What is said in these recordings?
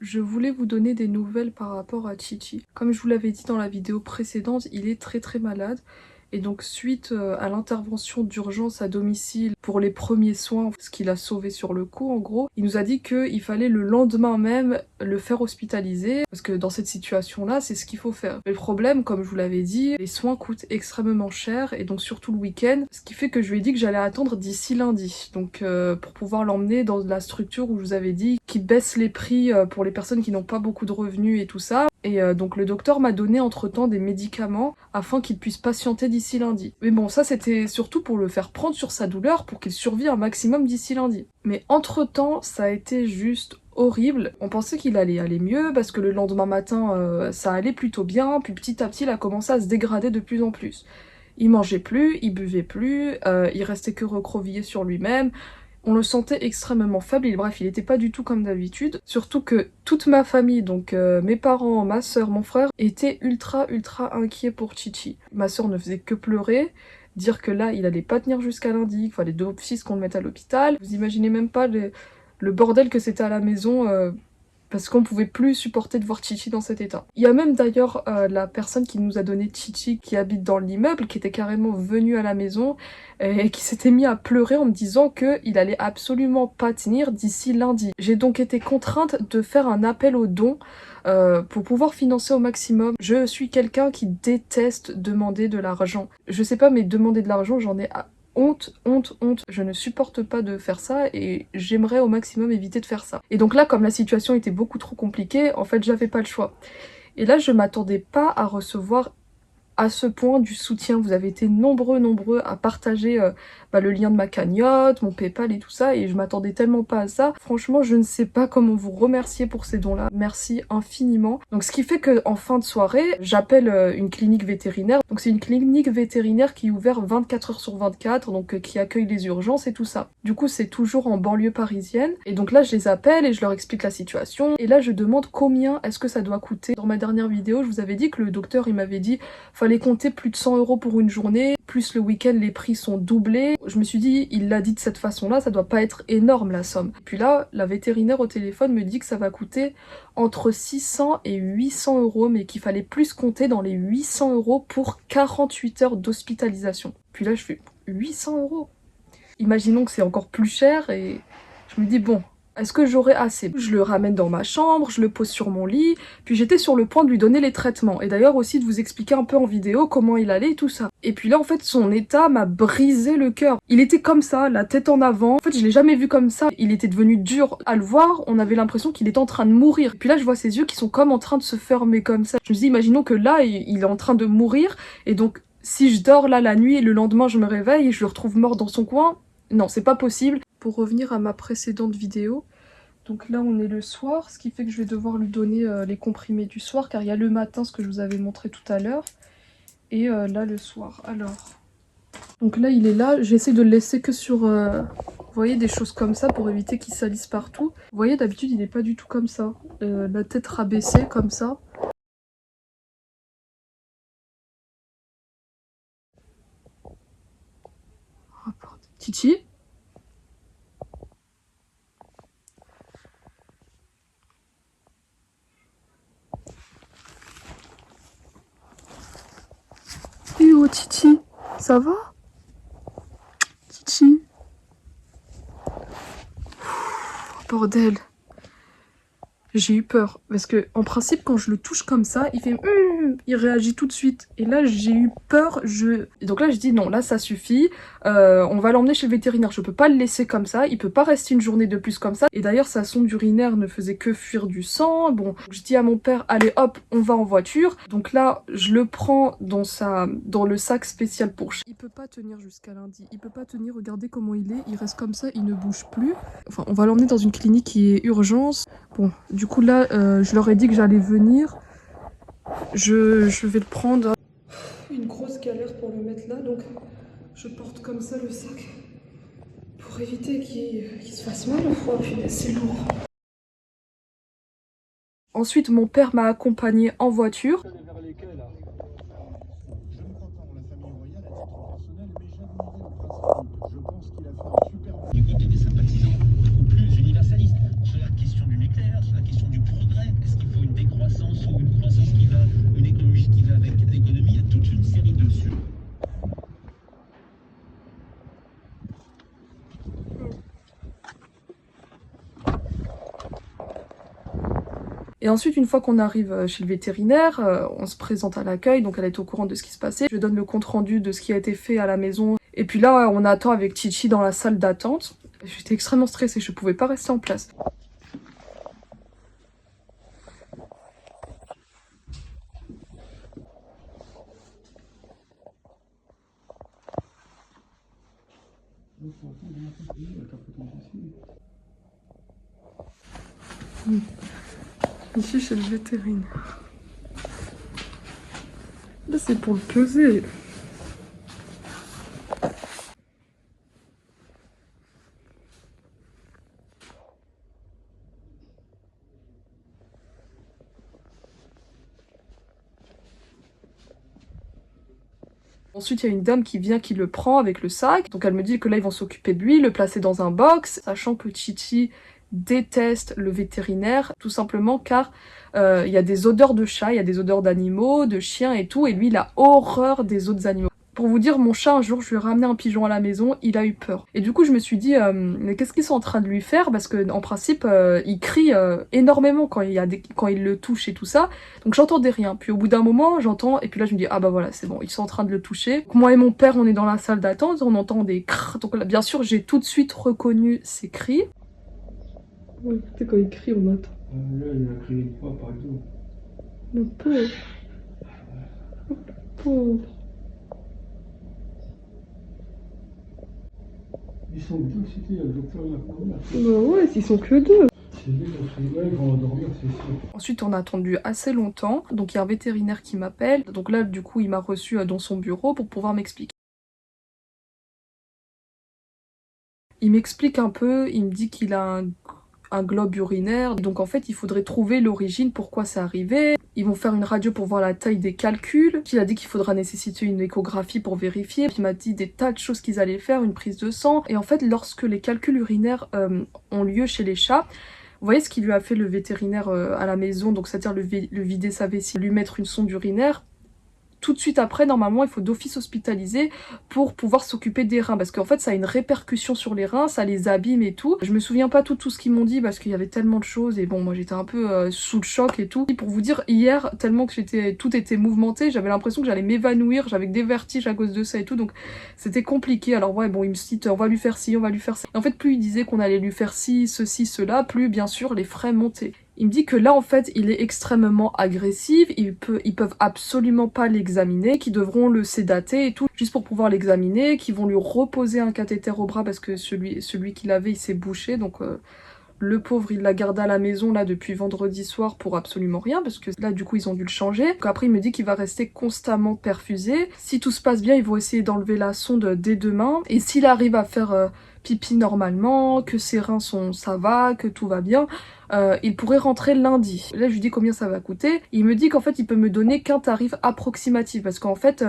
Je voulais vous donner des nouvelles par rapport à Chichi. Comme je vous l'avais dit dans la vidéo précédente, il est très malade. Et donc suite à l'intervention d'urgence à domicile pour les premiers soins, ce qu'il a sauvé sur le coup en gros, il nous a dit qu'il fallait le lendemain même le faire hospitaliser, parce que dans cette situation-là, c'est ce qu'il faut faire. Mais le problème, comme je vous l'avais dit, les soins coûtent extrêmement cher, et donc surtout le week-end, ce qui fait que je lui ai dit que j'allais attendre d'ici lundi, donc pour pouvoir l'emmener dans la structure où je vous avais dit qu'ils baissent les prix pour les personnes qui n'ont pas beaucoup de revenus et tout ça. Et donc le docteur m'a donné entre-temps des médicaments afin qu'il puisse patienter d'ici lundi. Mais bon, ça c'était surtout pour le faire prendre sur sa douleur pour qu'il survive un maximum d'ici lundi. Mais entre-temps, ça a été juste horrible. On pensait qu'il allait aller mieux parce que le lendemain matin, ça allait plutôt bien, puis petit à petit, il a commencé à se dégrader de plus en plus. Il mangeait plus, il buvait plus, il restait que recroquevillé sur lui-même. On le sentait extrêmement faible, bref, il était pas du tout comme d'habitude. Surtout que toute ma famille, donc mes parents, ma soeur, mon frère, étaient ultra inquiets pour Chichi. Ma soeur ne faisait que pleurer, dire que là, il allait pas tenir jusqu'à lundi, qu'il fallait d'office qu'on le mette à l'hôpital. Vous imaginez même pas le bordel que c'était à la maison, parce qu'on pouvait plus supporter de voir Chichi dans cet état. Il y a même d'ailleurs la personne qui nous a donné Chichi, qui habite dans l'immeuble, qui était carrément venue à la maison et qui s'était mis à pleurer en me disant qu'il allait absolument pas tenir d'ici lundi. J'ai donc été contrainte de faire un appel aux dons pour pouvoir financer au maximum. Je suis quelqu'un qui déteste demander de l'argent. Je sais pas, mais demander de l'argent, j'en ai honte. Je ne supporte pas de faire ça et j'aimerais au maximum éviter de faire ça. Et donc là, comme la situation était beaucoup trop compliquée, en fait, j'avais pas le choix. Et là, je m'attendais pas à recevoir à ce point du soutien. Vous avez été nombreux à partager le lien de ma cagnotte, mon PayPal et tout ça, et je m'attendais tellement pas à ça. Franchement, je ne sais pas comment vous remercier pour ces dons-là. Merci infiniment. Donc ce qui fait que en fin de soirée, j'appelle une clinique vétérinaire. Donc c'est une clinique vétérinaire qui est ouverte 24 heures sur 24, donc qui accueille les urgences et tout ça. Du coup, c'est toujours en banlieue parisienne. Et donc là, je les appelle et je leur explique la situation. Et là, je demande combien est-ce que ça doit coûter. Dans ma dernière vidéo, je vous avais dit que le docteur, il m'avait dit fallait compter plus de 100 € pour une journée, plus le week-end les prix sont doublés. Je me suis dit, il l'a dit de cette façon-là, ça doit pas être énorme la somme. Puis là, la vétérinaire au téléphone me dit que ça va coûter entre 600 et 800 €, mais qu'il fallait plus compter dans les 800 € pour 48 heures d'hospitalisation. Puis là, je fais 800 €. Imaginons que c'est encore plus cher et je me dis bon, est-ce que j'aurai assez? Je le ramène dans ma chambre, je le pose sur mon lit, puis j'étais sur le point de lui donner les traitements. Et d'ailleurs aussi de vous expliquer un peu en vidéo comment il allait et tout ça. Et puis là en fait son état m'a brisé le cœur. Il était comme ça, la tête en avant. En fait je l'ai jamais vu comme ça. Il était devenu dur. À le voir, on avait l'impression qu'il était en train de mourir. Et puis là je vois ses yeux qui sont comme en train de se fermer comme ça. Je me dis imaginons que là il est en train de mourir. Et donc si je dors là la nuit et le lendemain je me réveille et je le retrouve mort dans son coin, non c'est pas possible. Pour revenir à ma précédente vidéo, donc là on est le soir, ce qui fait que je vais devoir lui donner les comprimés du soir, car il y a le matin, ce que je vous avais montré tout à l'heure, et là le soir. Alors, donc là il est là, j'essaie de le laisser que sur, vous voyez, des choses comme ça pour éviter qu'il salisse partout. Vous voyez, d'habitude il n'est pas du tout comme ça, la tête rabaissée comme ça. Titi? Eh oh Titi, ça va? Titi? Bordel. J'ai eu peur, parce que en principe quand je le touche comme ça, il fait il réagit tout de suite. Et là j'ai eu peur, Et donc là je dis non, là ça suffit, on va l'emmener chez le vétérinaire, je peux pas le laisser comme ça, il peut pas rester une journée de plus comme ça. Et d'ailleurs sa sonde urinaire ne faisait que fuir du sang. Bon, je dis à mon père, allez hop, on va en voiture. Donc là je le prends dans le sac spécial pour chien. Il peut pas tenir jusqu'à lundi, il peut pas tenir, regardez comment il reste comme ça, il ne bouge plus. Enfin on va l'emmener dans une clinique qui est urgence. Bon, du coup là, je leur ai dit que j'allais venir. Je vais le prendre. Une grosse galère pour le mettre là, donc je porte comme ça le sac pour éviter qu'il se fasse mal. Oh punaise, c'est lourd. Ensuite, mon père m'a accompagné en voiture. Du côté des sympathisants, beaucoup plus universalistes, sur la question du nucléaire. débattre la question du progrès. Est-ce qu'il faut une décroissance ou une croissance qui va, une écologie qui va avec l'économie? Il y a toute une série de sujets. Et ensuite, une fois qu'on arrive chez le vétérinaire, on se présente à l'accueil, donc elle est au courant de ce qui se passait. Je donne le compte-rendu de ce qui a été fait à la maison. Et puis là, on attend avec Chichi dans la salle d'attente. J'étais extrêmement stressée, je pouvais pas rester en place. Ici chez le vétérinaire. Là c'est pour le peser. Ensuite, il y a une dame qui vient, qui le prend avec le sac. Donc elle me dit que là, ils vont s'occuper de lui, le placer dans un box, sachant que Chichi déteste le vétérinaire, tout simplement car il y a des odeurs de chat, il y a des odeurs d'animaux, de chiens et tout, et lui, il a horreur des autres animaux. Pour vous dire, mon chat, un jour, je lui ai ramené un pigeon à la maison, il a eu peur. Et du coup, je me suis dit, mais qu'est-ce qu'ils sont en train de lui faire? Parce que en principe, il crie énormément quand quand il le touche et tout ça. Donc j'entendais rien. Puis au bout d'un moment, j'entends, et puis là, je me dis, ah bah voilà, c'est bon, ils sont en train de le toucher. Donc, moi et mon père, on est dans la salle d'attente, on entend des crrr. Donc là, bien sûr, j'ai tout de suite reconnu ces cris. Ouais, écoutez, quand il crie, on attend. Là, il a crié une fois, par exemple. Le pauvre. Le pauvre. Ils sont deux, c'était le docteur et la première. Bah ouais, ils sont que deux. C'est lui qui a ils vont endormir, c'est sûr. Ensuite, on a attendu assez longtemps. Donc, il y a un vétérinaire qui m'appelle. Donc là, du coup, il m'a reçu dans son bureau pour pouvoir m'expliquer. Il m'explique un peu, il me dit qu'il a un globe urinaire. Donc en fait, il faudrait trouver l'origine, pourquoi c'est arrivé. Ils vont faire une radio pour voir la taille des calculs. Il a dit qu'il faudra nécessiter une échographie pour vérifier. Puis il m'a dit des tas de choses qu'ils allaient faire, une prise de sang. Et en fait, lorsque les calculs urinaires ont lieu chez les chats, vous voyez ce qu'il lui a fait le vétérinaire à la maison, donc c'est-à-dire le vider sa vessie, lui mettre une sonde urinaire. Tout de suite après, normalement, il faut d'office hospitaliser pour pouvoir s'occuper des reins. Parce qu'en fait, ça a une répercussion sur les reins, ça les abîme et tout. Je me souviens pas tout ce qu'ils m'ont dit parce qu'il y avait tellement de choses. Et bon, moi, j'étais un peu sous le choc et tout. Et pour vous dire, hier, tellement que tout était mouvementé, j'avais l'impression que j'allais m'évanouir. J'avais des vertiges à cause de ça et tout. Donc, c'était compliqué. Alors, ouais, bon, il me dit, on va lui faire ci, on va lui faire ça. Et en fait, plus il disait qu'on allait lui faire ci, ceci, cela, plus, bien sûr, les frais montaient. Il me dit que là, en fait, il est extrêmement agressif, ils peuvent absolument pas l'examiner, qu'ils devront le sédater et tout, juste pour pouvoir l'examiner, qu'ils vont lui reposer un cathéter au bras parce que celui qu'il avait, il s'est bouché, donc le pauvre, il l'a gardé à la maison là depuis vendredi soir pour absolument rien, parce que là, du coup, ils ont dû le changer. Donc après, il me dit qu'il va rester constamment perfusé. Si tout se passe bien, ils vont essayer d'enlever la sonde dès demain, et s'il arrive à faire pipi normalement, que ses reins ça va, que tout va bien, il pourrait rentrer lundi. Là je lui dis combien ça va coûter. Il me dit qu'en fait il peut me donner qu'un tarif approximatif parce qu'en fait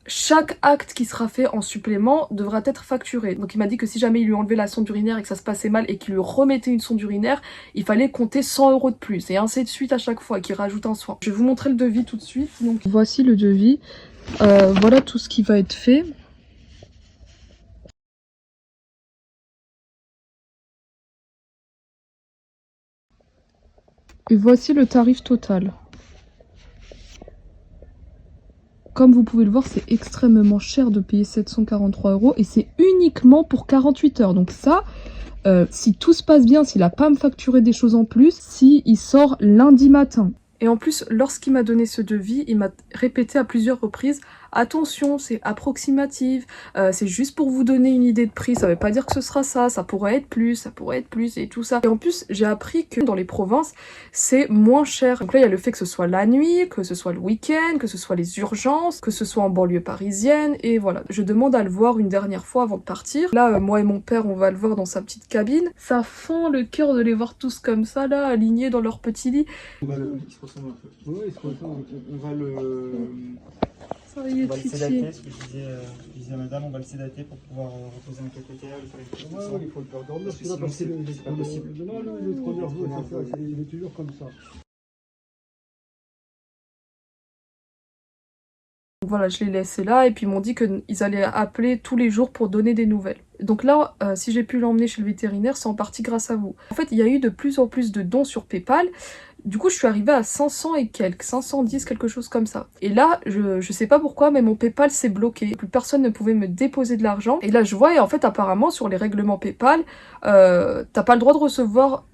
chaque acte qui sera fait en supplément devra être facturé. Donc il m'a dit que si jamais il lui enlevait la sonde urinaire et que ça se passait mal et qu'il lui remettait une sonde urinaire, il fallait compter 100 € de plus et ainsi de suite à chaque fois, qu'il rajoute un soin. Je vais vous montrer le devis tout de suite. Donc voici le devis. Voilà tout ce qui va être fait. Et voici le tarif total. Comme vous pouvez le voir, c'est extrêmement cher de payer 743 € et c'est uniquement pour 48 heures. Donc ça, si tout se passe bien, s'il n'a pas à me facturer des choses en plus, il sort lundi matin. Et en plus, lorsqu'il m'a donné ce devis, il m'a répété à plusieurs reprises « Attention, c'est approximatif, c'est juste pour vous donner une idée de prix, ça veut pas dire que ce sera ça, ça pourrait être plus, et tout ça. » Et en plus, j'ai appris que dans les provinces, c'est moins cher. Donc là, il y a le fait que ce soit la nuit, que ce soit le week-end, que ce soit les urgences, que ce soit en banlieue parisienne, et voilà. Je demande à le voir une dernière fois avant de partir. Là, moi et mon père, on va le voir dans sa petite cabine. Ça fend le cœur de les voir tous comme ça, là, alignés dans leur petit lit. Il se ressemble un peu. Oui, il se ressemble. On va le... Ça y est, On va le Titi. sédater, ce que je disais à madame, on va le sédater pour pouvoir reposer un cathéter, lui faire une petite Ouais, il faut le faire dormir, Parce que sinon, sinon, parce que c'est pas possible. Non, non, il est trop nerveux, c'est ça, il est toujours comme ça. Donc voilà, je l'ai laissé là et puis ils m'ont dit qu'ils allaient appeler tous les jours pour donner des nouvelles. Donc là, si j'ai pu l'emmener chez le vétérinaire, c'est en partie grâce à vous. En fait, il y a eu de plus en plus de dons sur PayPal. Du coup, je suis arrivée à 500 et quelques, 510, quelque chose comme ça. Et là, je sais pas pourquoi, mais mon PayPal s'est bloqué. Plus personne ne pouvait me déposer de l'argent. Et là, je vois, et en fait, apparemment, sur les règlements PayPal, t'as pas le droit de recevoir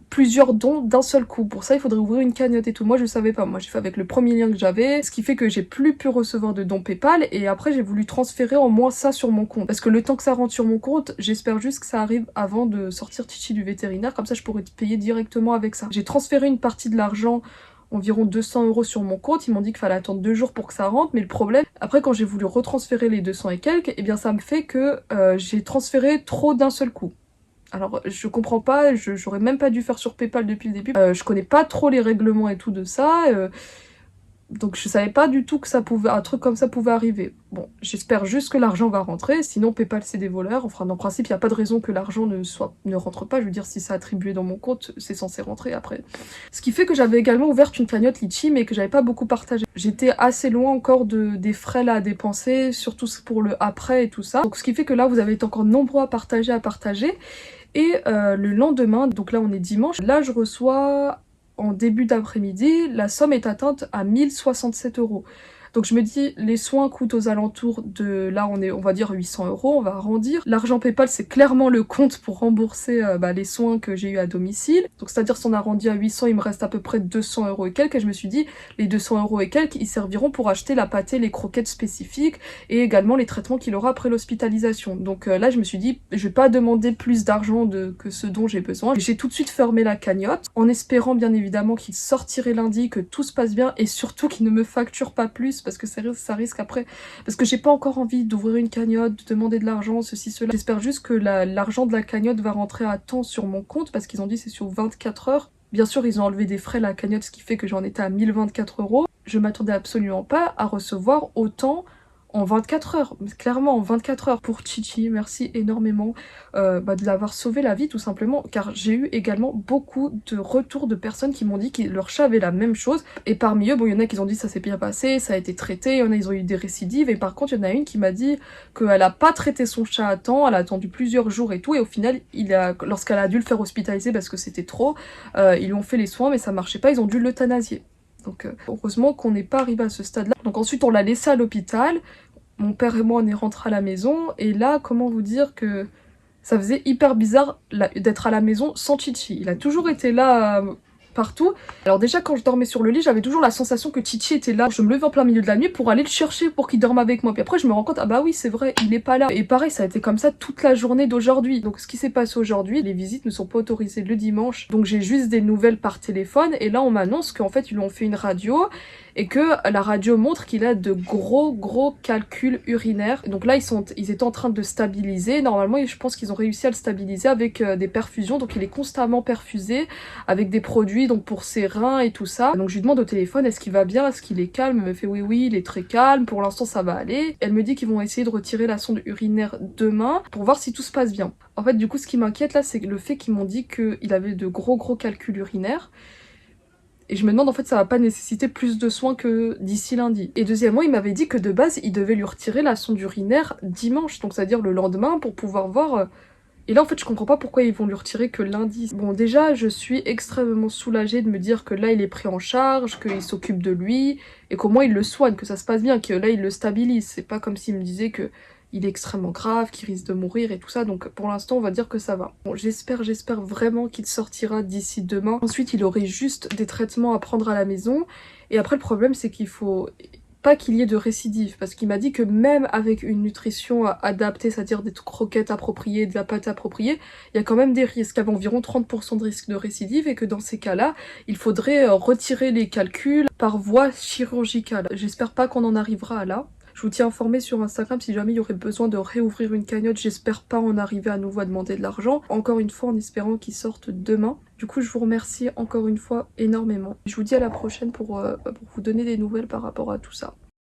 plusieurs dons d'un seul coup. Pour ça, il faudrait ouvrir une cagnotte et tout. Moi, je savais pas. Moi, j'ai fait avec le premier lien que j'avais, ce qui fait que j'ai plus pu recevoir de dons PayPal. Et après, j'ai voulu transférer en moins ça sur mon compte. Parce que le temps que ça rentre sur mon compte, j'espère juste que ça arrive avant de sortir Titi du vétérinaire. Comme ça, je pourrais te payer directement avec ça. J'ai transféré une partie de l'argent, environ 200 € sur mon compte. Ils m'ont dit qu'il fallait attendre 2 jours pour que ça rentre, mais le problème, après quand j'ai voulu retransférer les 200 et quelques, eh bien ça me fait que j'ai transféré trop d'un seul coup. Alors je comprends pas, j'aurais même pas dû faire sur PayPal depuis le début. Je connais pas trop les règlements et tout de ça. Donc je savais pas du tout que un truc comme ça pouvait arriver. Bon, j'espère juste que l'argent va rentrer, sinon PayPal c'est des voleurs. Enfin, en principe, il n'y a pas de raison que l'argent ne rentre pas. Je veux dire, si c'est attribué dans mon compte, c'est censé rentrer après. Ce qui fait que j'avais également ouvert une cagnotte Litchi, mais que j'avais pas beaucoup partagé. J'étais assez loin encore des frais là à dépenser, surtout pour le après et tout ça. Donc ce qui fait que là, vous avez été encore nombreux à partager. Et le lendemain, donc là on est dimanche, là je reçois en début d'après-midi, la somme est atteinte à 1067 €. Donc je me dis, les soins coûtent aux alentours de, là on va dire 800 €, on va arrondir. L'argent PayPal c'est clairement le compte pour rembourser les soins que j'ai eu à domicile. Donc c'est-à-dire si on arrondit à 800, il me reste à peu près 200 € et quelques. Et je me suis dit, les 200 € et quelques, ils serviront pour acheter la pâtée, les croquettes spécifiques et également les traitements qu'il aura après l'hospitalisation. Donc là je me suis dit, je vais pas demander plus d'argent que ce dont j'ai besoin. J'ai tout de suite fermé la cagnotte en espérant bien évidemment qu'il sortirait lundi, que tout se passe bien et surtout qu'il ne me facture pas plus parce que ça risque après, parce que j'ai pas encore envie d'ouvrir une cagnotte, de demander de l'argent, ceci, cela. J'espère juste que l'argent de la cagnotte va rentrer à temps sur mon compte, parce qu'ils ont dit c'est sur 24 heures. Bien sûr, ils ont enlevé des frais la cagnotte, ce qui fait que j'en étais à 1024 €. Je m'attendais absolument pas à recevoir autant en 24 heures, clairement en 24 heures pour Titi. Merci énormément de l'avoir sauvé la vie tout simplement, car j'ai eu également beaucoup de retours de personnes qui m'ont dit que leur chat avait la même chose, et parmi eux, bon, il y en a qui ont dit ça s'est bien passé, ça a été traité, il y en a ils ont eu des récidives, et par contre il y en a une qui m'a dit qu'elle a pas traité son chat à temps, elle a attendu plusieurs jours et tout, et au final, lorsqu'elle a dû le faire hospitaliser parce que c'était trop, ils lui ont fait les soins mais ça marchait pas, ils ont dû l'euthanasier. Donc heureusement qu'on n'est pas arrivé à ce stade-là. Donc ensuite on l'a laissé à l'hôpital, mon père et moi on est rentrés à la maison, et là comment vous dire que ça faisait hyper bizarre d'être à la maison sans Titi. Il a toujours été là partout. Alors déjà quand je dormais sur le lit, j'avais toujours la sensation que Titi était là. Je me levais en plein milieu de la nuit pour aller le chercher pour qu'il dorme avec moi. Puis après je me rends compte, ah bah oui c'est vrai, il est pas là. Et pareil, ça a été comme ça toute la journée d'aujourd'hui. Donc ce qui s'est passé aujourd'hui, les visites ne sont pas autorisées le dimanche. Donc j'ai juste des nouvelles par téléphone. Et là on m'annonce qu'en fait ils lui ont fait une radio. Et que la radio montre qu'il a de gros calculs urinaires. Donc là ils étaient en train de stabiliser. Normalement je pense qu'ils ont réussi à le stabiliser avec des perfusions. Donc il est constamment perfusé avec des produits donc pour ses reins et tout ça. Donc je lui demande au téléphone, est-ce qu'il va bien, est-ce qu'il est calme? Elle me fait oui il est très calme, pour l'instant ça va aller. Elle me dit qu'ils vont essayer de retirer la sonde urinaire demain pour voir si tout se passe bien. En fait du coup ce qui m'inquiète là c'est le fait qu'ils m'ont dit qu'il avait de gros calculs urinaires. Et je me demande en fait ça va pas nécessiter plus de soins que d'ici lundi. Et deuxièmement il m'avait dit que de base il devait lui retirer la sonde urinaire dimanche, donc c'est à dire le lendemain pour pouvoir voir. Et là en fait je comprends pas pourquoi ils vont lui retirer que lundi. Bon déjà je suis extrêmement soulagée de me dire que là il est pris en charge, qu'il s'occupe de lui, et qu'au moins il le soigne, que ça se passe bien, que là il le stabilise. C'est pas comme s'il me disait que il est extrêmement grave, qu'il risque de mourir et tout ça, donc pour l'instant on va dire que ça va. Bon, j'espère vraiment qu'il sortira d'ici demain. Ensuite il aurait juste des traitements à prendre à la maison, et après le problème c'est qu'il faut pas qu'il y ait de récidive, parce qu'il m'a dit que même avec une nutrition adaptée, c'est-à-dire des croquettes appropriées, de la pâte appropriée, il y a quand même des risques, il y avait environ 30% de risque de récidive, et que dans ces cas-là, il faudrait retirer les calculs par voie chirurgicale. J'espère pas qu'on en arrivera à là. Je vous tiens informé sur Instagram si jamais il y aurait besoin de réouvrir une cagnotte. J'espère pas en arriver à nouveau à demander de l'argent. Encore une fois en espérant qu'il sorte demain. Du coup je vous remercie encore une fois énormément. Je vous dis à la prochaine pour vous donner des nouvelles par rapport à tout ça.